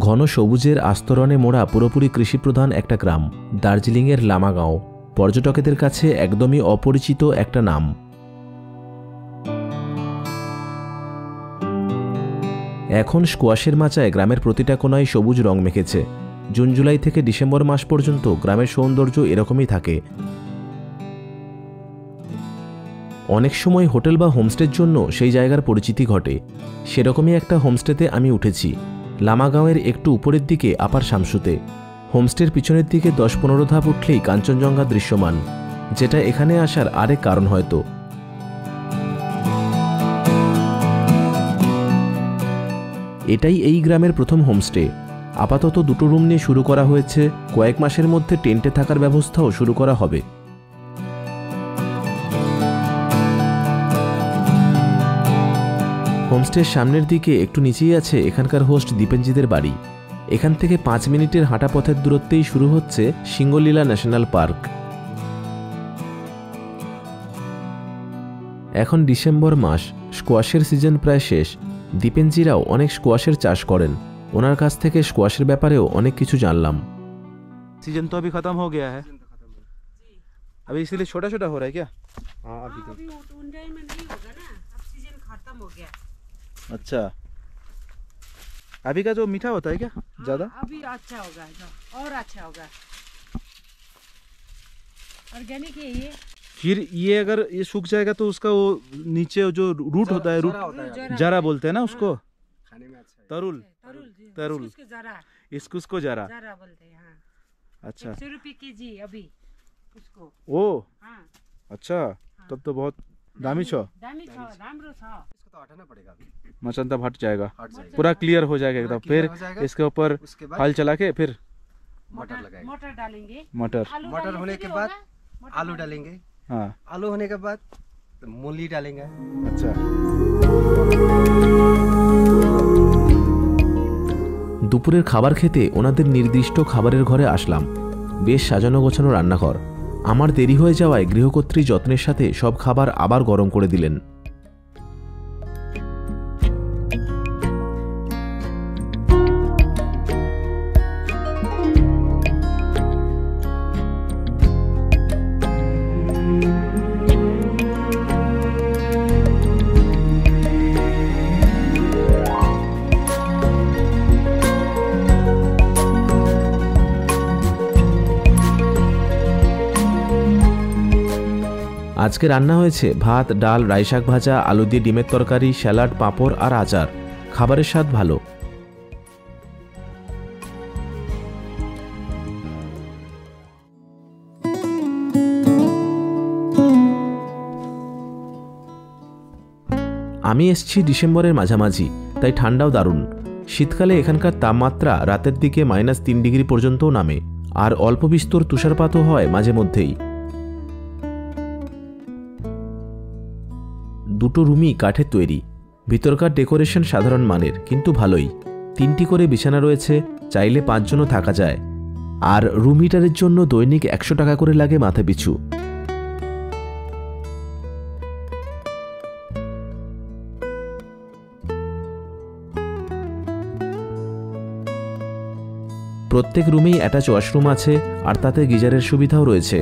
ঘন সবুজের আস্তরণে মোড়া পুরোপুরি কৃষিপ্রধান একটা গ্রাম দার্জিলিংয়ের লামাগাঁও। পর্যটকদের কাছে একদমই অপরিচিত একটা নাম। এখন স্কোয়াশের মাচায় গ্রামের প্রতিটা কোনায় সবুজ রং মেখেছে। জুন জুলাই থেকে ডিসেম্বর মাস পর্যন্ত গ্রামের সৌন্দর্য এরকমই থাকে। অনেক সময় হোটেল বা হোমস্টের জন্য সেই জায়গার পরিচিতি ঘটে। সেরকমই একটা হোমস্টেতে আমি উঠেছি, লামাগাঁওয়ের একটু উপরের দিকে আপার শামসুতে। হোমস্টের পিছনের দিকে 10-15 ধাপ উঠলেই কাঞ্চনজঙ্ঘা দৃশ্যমান, যেটা এখানে আসার আরেক কারণ হয়তো। এটাই এই গ্রামের প্রথম হোমস্টে। আপাতত 2টো রুম নিয়ে শুরু করা হয়েছে, কয়েক মাসের মধ্যে টেন্টে থাকার ব্যবস্থাও শুরু করা হবে। হোমস্টের সামনের দিকে একটু নিচেই আছে এখানকার হোস্ট দীপেনজিদের বাড়ি। এখান থেকে 5 মিনিটের হাঁটা পথের দূরত্বেই শুরু হচ্ছে সিঙ্গলীলা ন্যাশনাল পার্ক। এখন ডিসেম্বর মাস, স্কোয়াশের সিজন প্রায় শেষ। দীপেনজিরাও অনেক স্কোয়াশের চাষ করেন। ওনার কাছ থেকে স্কোয়াশের ব্যাপারেও অনেক কিছু জানলাম। सीजन तो अभी खत्म हो गया है, अभी इसीलिए छोटा छोटा हो रहा है क्या? हाँ अभी तो में नहीं होगा ना, अब सीजन खत्म हो गया। अच्छा, अभी का जो मीठा होता है क्या ज्यादा? अभी अच्छा होगा और अच्छा होगा। ऑर्गेनिक है ये। फिर ये अगर ये सूख जाएगा तो उसका वो नीचे जो रूट होता है, रूट जरा बोलते हैं ना उसको, खाने में अच्छा है। तरुल तरुल इसको जरा बोलते हैं। हाँ। अच्छा, 100 रुपये केजी अभी उसको। ओ हाँ। अच्छा, तब तो बहुत दामी छो। इसको तो हटाना पड़ेगा अभी, मचंता हट जाएगा, हट जाएगा। पूरा क्लियर हो जाएगा एकदम। फिर इसके ऊपर उसके बाद हल चला के फिर मटर लगाएंगे। मटर डालेंगे। मटर मटर होने के बाद आलू डालेंगे। हाँ आलू होने के बाद मूली डालेंगे। अच्छा। দুপুরের খাবার খেতে ওনাদের নির্দিষ্ট খাবারের ঘরে আসলাম। বেশ সাজানো গোছানো রান্নাঘর। আমার দেরি হয়ে যাওয়ায় গৃহকর্ত্রী যত্নের সাথে সব খাবার আবার গরম করে দিলেন। আজকে রান্না হয়েছে ভাত, ডাল, রাইশাক ভাজা, আলু দিয়ে ডিমের তরকারি, স্যালাড, পাঁপড় আর আচার। খাবারের স্বাদ ভালো। আমি এসেছি ডিসেম্বরের মাঝামাঝি, তাই ঠান্ডাও দারুণ। শীতকালে এখানকার তাপমাত্রা রাতের দিকে -3 ডিগ্রি পর্যন্তও নামে, আর অল্প বিস্তর তুষারপাতও হয় মাঝে মধ্যেই। 2টো রুমই কাঠের তৈরি। ভিতরকার ডেকোরেশন সাধারণ মানের, কিন্তু ভালোই। 3টি করে বিছানা রয়েছে, চাইলে 5 জনও থাকা যায়। আর রুম হিটারের জন্য দৈনিক 100 টাকা করে লাগে মাথা পিছু। প্রত্যেক রুমেই অ্যাটাচ ওয়াশরুম আছে, আর তাতে গিজারের সুবিধাও রয়েছে।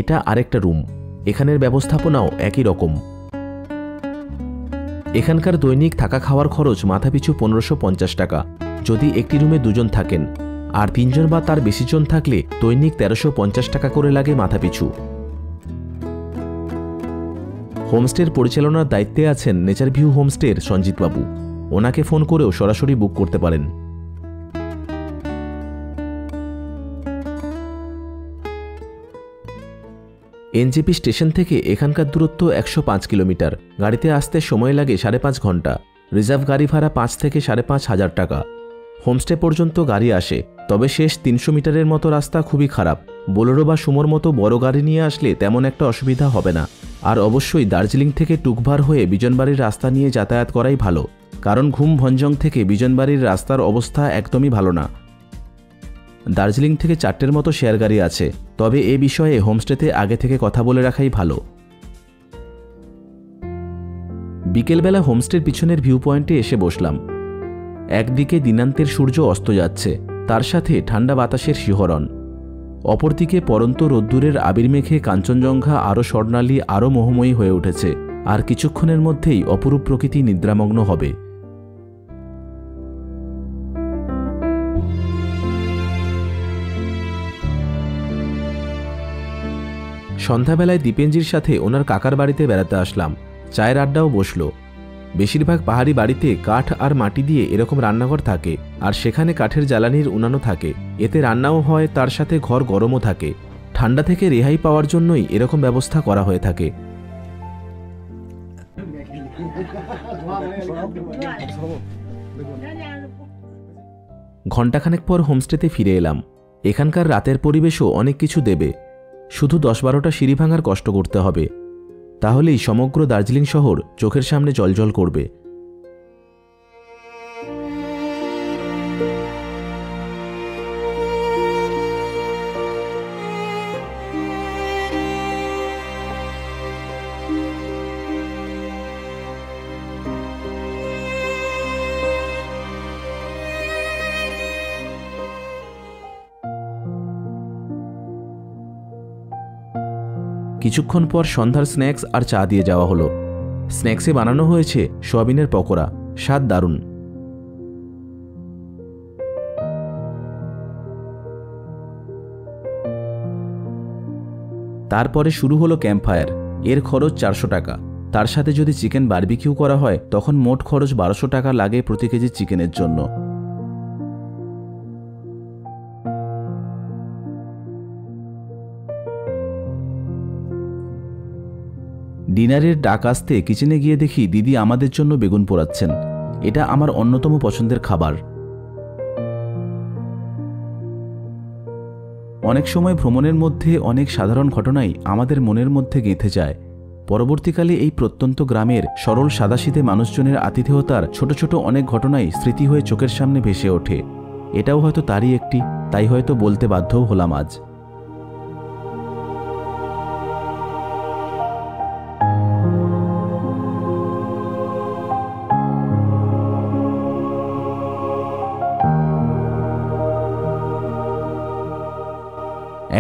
এটা আরেকটা রুম। এখানের ব্যবস্থাপনাও একই রকম। এখানকার দৈনিক থাকা খাওয়ার খরচ মাথাপিছু 1550 টাকা, যদি একটি রুমে 2 জন থাকেন। আর 3 জন বা তার বেশি জন থাকলে দৈনিক 1350 টাকা করে লাগে মাথাপিছু। হোমস্টের পরিচালনার দায়িত্বে আছেন নেচার ভিউ হোমস্টের সঞ্জিতবাবু। ওনাকে ফোন করেও সরাসরি বুক করতে পারেন। এনজেপি স্টেশন থেকে এখানকার দূরত্ব 105 কিলোমিটার। গাড়িতে আসতে সময় লাগে 5.5 ঘন্টা। রিজার্ভ গাড়ি ভাড়া 5 থেকে 5.5 হাজার টাকা। হোমস্টে পর্যন্ত গাড়ি আসে, তবে শেষ 300 মিটারের মতো রাস্তা খুবই খারাপ। বোলেরো বা সুমোর মতো বড় গাড়ি নিয়ে আসলে তেমন একটা অসুবিধা হবে না। আর অবশ্যই দার্জিলিং থেকে টুকভার হয়ে বিজনবাড়ির রাস্তা নিয়ে যাতায়াত করাই ভালো, কারণ ঘুম ভঞ্জং থেকে বিজনবাড়ির রাস্তার অবস্থা একদমই ভালো না। দার্জিলিং থেকে 4টের মতো শেয়ার গাড়ি আছে, তবে এ বিষয়ে হোমস্টেতে আগে থেকে কথা বলে রাখাই ভালো। বিকেলবেলা হোমস্টের পিছনের ভিউ পয়েন্টে এসে বসলাম। একদিকে দিনান্তের সূর্য অস্ত যাচ্ছে, তার সাথে ঠান্ডা বাতাসের শিহরণ। অপরদিকে পরন্ত রোদ্দুরের আবির মেঘে কাঞ্চনজঙ্ঘা আরও স্বর্ণালী, আরও মোহময়ী হয়ে উঠেছে। আর কিছুক্ষণের মধ্যেই অপরূপ প্রকৃতি নিদ্রামগ্ন হবে। সন্ধ্যাবেলায় দীপেনজির সাথে ওনার কাকার বাড়িতে বেড়াতে আসলাম। চায়ের আড্ডাও বসলো। বেশিরভাগ পাহাড়ি বাড়িতে কাঠ আর মাটি দিয়ে এরকম রান্নাঘর থাকে, আর সেখানে কাঠের জ্বালানির উনানও থাকে। এতে রান্নাও হয়, তার সাথে ঘর গরমও থাকে। ঠান্ডা থেকে রেহাই পাওয়ার জন্যই এরকম ব্যবস্থা করা হয়ে থাকে। ঘণ্টাখানেক পর হোমস্টেতে ফিরে এলাম। এখানকার রাতের পরিবেশও অনেক কিছু দেবে। শুধু 10-12টা সিঁড়ি ভাঙার কষ্ট করতে হবে, তাহলেই সমগ্র দার্জিলিং শহর চোখের সামনে জ্বলজ্বল করবে। কিছুক্ষণ পর সন্ধ্যার স্ন্যাক্স আর চা দিয়ে যাওয়া হলো। স্ন্যাক্সে বানানো হয়েছে সয়াবিনের পকোড়া, স্বাদ দারুণ। তারপরে শুরু হলো ক্যাম্পফায়ার। এর খরচ 400 টাকা। তার সাথে যদি চিকেন বারবিকিউ করা হয় তখন মোট খরচ 1200 টাকা লাগে প্রতি কেজি চিকেনের জন্য। ডিনারের ডাক আসতে কিচেনে গিয়ে দেখি দিদি আমাদের জন্য বেগুন পোড়াচ্ছেন। এটা আমার অন্যতম পছন্দের খাবার। অনেক সময় ভ্রমণের মধ্যে অনেক সাধারণ ঘটনাই আমাদের মনের মধ্যে গেঁথে যায়। পরবর্তীকালে এই প্রত্যন্ত গ্রামের সরল সাদাসিধে মানুষজনের আতিথেয়তার ছোট ছোট অনেক ঘটনাই স্মৃতি হয়ে চোখের সামনে ভেসে ওঠে। এটাও হয়তো তারই একটি, তাই হয়তো বলতে বাধ্যও হলাম আজ।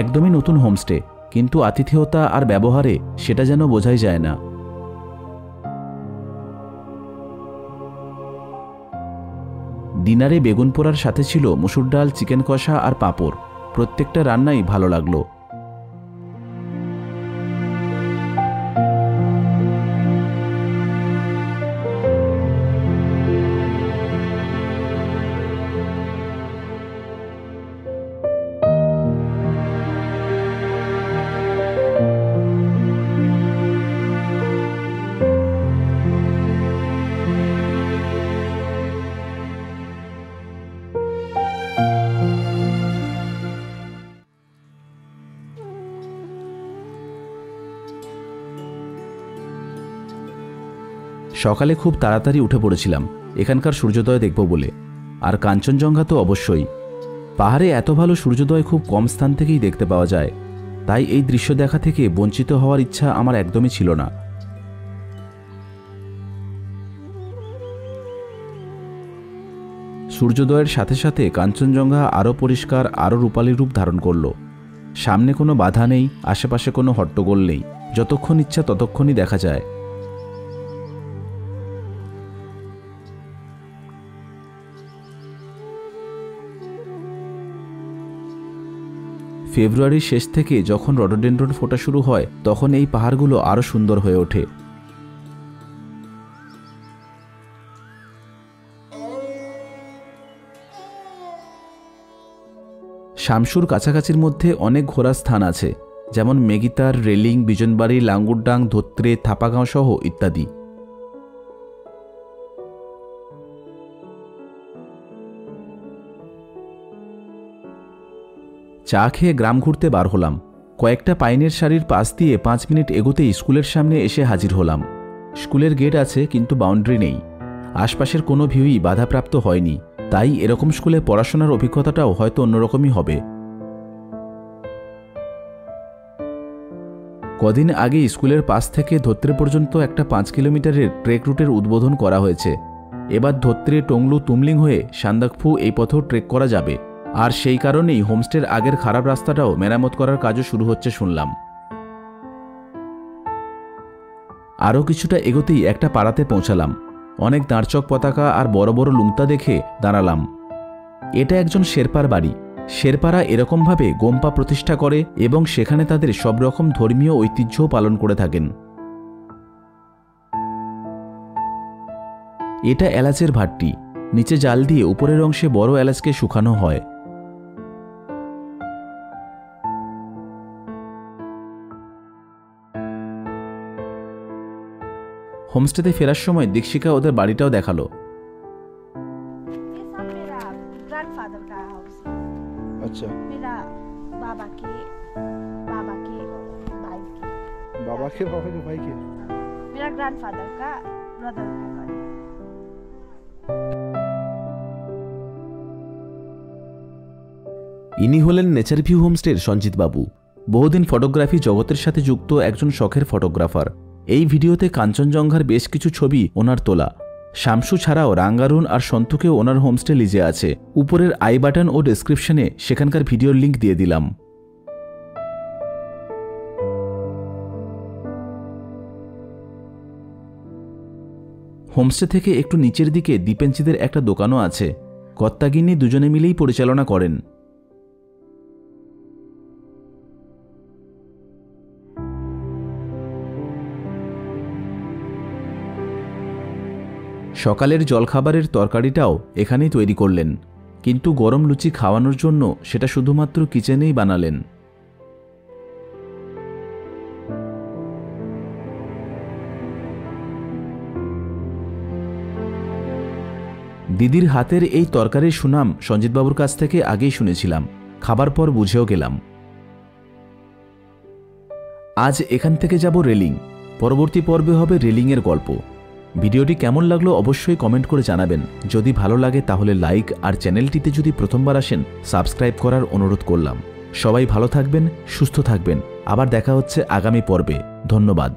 একদমই নতুন হোমস্টে, কিন্তু আতিথেয়তা আর ব্যবহারে সেটা যেন বোঝাই যায় না। ডিনারে বেগুন পোড়ার সাথে ছিল মসুর ডাল, চিকেন কষা আর পাঁপড়। প্রত্যেকটা রান্নাই ভালো লাগলো। সকালে খুব তাড়াতাড়ি উঠে পড়েছিলাম এখানকার সূর্যোদয় দেখব বলে। আর কাঞ্চনজঙ্ঘা তো অবশ্যই। পাহাড়ে এত ভালো সূর্যোদয় খুব কম স্থান থেকেই দেখতে পাওয়া যায়, তাই এই দৃশ্য দেখা থেকে বঞ্চিত হওয়ার ইচ্ছা আমার একদমই ছিল না। সূর্যোদয়ের সাথে সাথে কাঞ্চনজঙ্ঘা আরও পরিষ্কার, আরও রূপালী রূপ ধারণ করল। সামনে কোনো বাধা নেই, আশেপাশে কোনো হট্টগোল নেই। যতক্ষণ ইচ্ছা ততক্ষণই দেখা যায়। ফেব্রুয়ারির শেষ থেকে যখন রডোডেন্ড্রন ফোটা শুরু হয় তখন এই পাহাড়গুলো আরও সুন্দর হয়ে ওঠে। শামসুর কাছাকাছির মধ্যে অনেক ঘোরার স্থান আছে, যেমন মেগিতার, রেলিং, বিজনবাড়ি, লাঙ্গুরডাং, ধোত্রে, থাপাগাঁও সহ ইত্যাদি। চা খেয়ে গ্রাম ঘুরতে বার হলাম। কয়েকটা পাইনের সারির পাশ দিয়ে 5 মিনিট এগোতেই স্কুলের সামনে এসে হাজির হলাম। স্কুলের গেট আছে কিন্তু বাউন্ডারি নেই। আশপাশের কোনো ভিউই বাধাপ্রাপ্ত হয়নি। তাই এরকম স্কুলে পড়াশোনার অভিজ্ঞতাটাও হয়তো অন্যরকমই হবে। কদিন আগে স্কুলের পাশ থেকে ধত্রে পর্যন্ত একটা 5 কিলোমিটারের ট্রেক রুটের উদ্বোধন করা হয়েছে। এবার ধত্রে, টংলু, তুমলিং হয়ে সান্দাকফু এই পথেও ট্রেক করা যাবে। আর সেই কারণেই হোমস্টের আগের খারাপ রাস্তাটাও মেরামত করার কাজও শুরু হচ্ছে শুনলাম। আরও কিছুটা এগোতেই একটা পাড়াতে পৌঁছালাম। অনেক দাঁড়চক পতাকা আর বড় বড় লুংতা দেখে দাঁড়ালাম। এটা একজন শেরপার বাড়ি। শেরপারা এরকমভাবে গোম্পা প্রতিষ্ঠা করে এবং সেখানে তাদের সব রকম ধর্মীয় ঐতিহ্যও পালন করে থাকেন। এটা এলাচের ভাট্টি। নিচে জাল দিয়ে উপরের অংশে বড় এলাচকে শুকানো হয়। হোমস্টেতে ফেরার সময় দীক্ষিকা ওদের বাড়িটাও দেখালো। ये सब मेरा ग्रैंडफादर का हाउस है। अच्छा, मेरा बाबा के भाई के बाबा के भाई के। मेरा ग्रैंडफादर का ब्रदर का घर है। ইনি হলেন নেচার ভিউ হোমস্টের সঞ্জিত বাবু। বহুদিন ফটোগ্রাফি জগতের সাথে যুক্ত একজন শখের ফটোগ্রাফার। এই ভিডিওতে কাঞ্চনজঙ্ঘার বেশ কিছু ছবি ওনার তোলা। শামসু ছাড়াও রাঙ্গারুন আর সন্তুকেও ওনার হোমস্টে লিজে আছে। উপরের আই বাটন ও ডেসক্রিপশনে সেখানকার ভিডিওর লিঙ্ক দিয়ে দিলাম। হোমস্টে থেকে একটু নিচের দিকে দীপেনচিদের একটা দোকানও আছে। কর্তাগিন্নি দুজনে মিলেই পরিচালনা করেন। সকালের জলখাবারের তরকারিটাও এখানেই তৈরি করলেন, কিন্তু গরম লুচি খাওয়ানোর জন্য সেটা শুধুমাত্র কিচেনেই বানালেন। দিদির হাতের এই তরকারির সুনাম সঞ্জিতবাবুর কাছ থেকে আগেই শুনেছিলাম, খাবার পর বুঝেও গেলাম। আজ এখান থেকে যাব রেলিং। পরবর্তী পর্বে হবে রেলিংয়ের গল্প। ভিডিওটি কেমন লাগলো অবশ্যই কমেন্ট করে জানাবেন। যদি ভালো লাগে তাহলে লাইক, আর চ্যানেলটিতে যদি প্রথমবার আসেন সাবস্ক্রাইব করার অনুরোধ করলাম। সবাই ভালো থাকবেন, সুস্থ থাকবেন। আবার দেখা হচ্ছে আগামী পর্বে। ধন্যবাদ।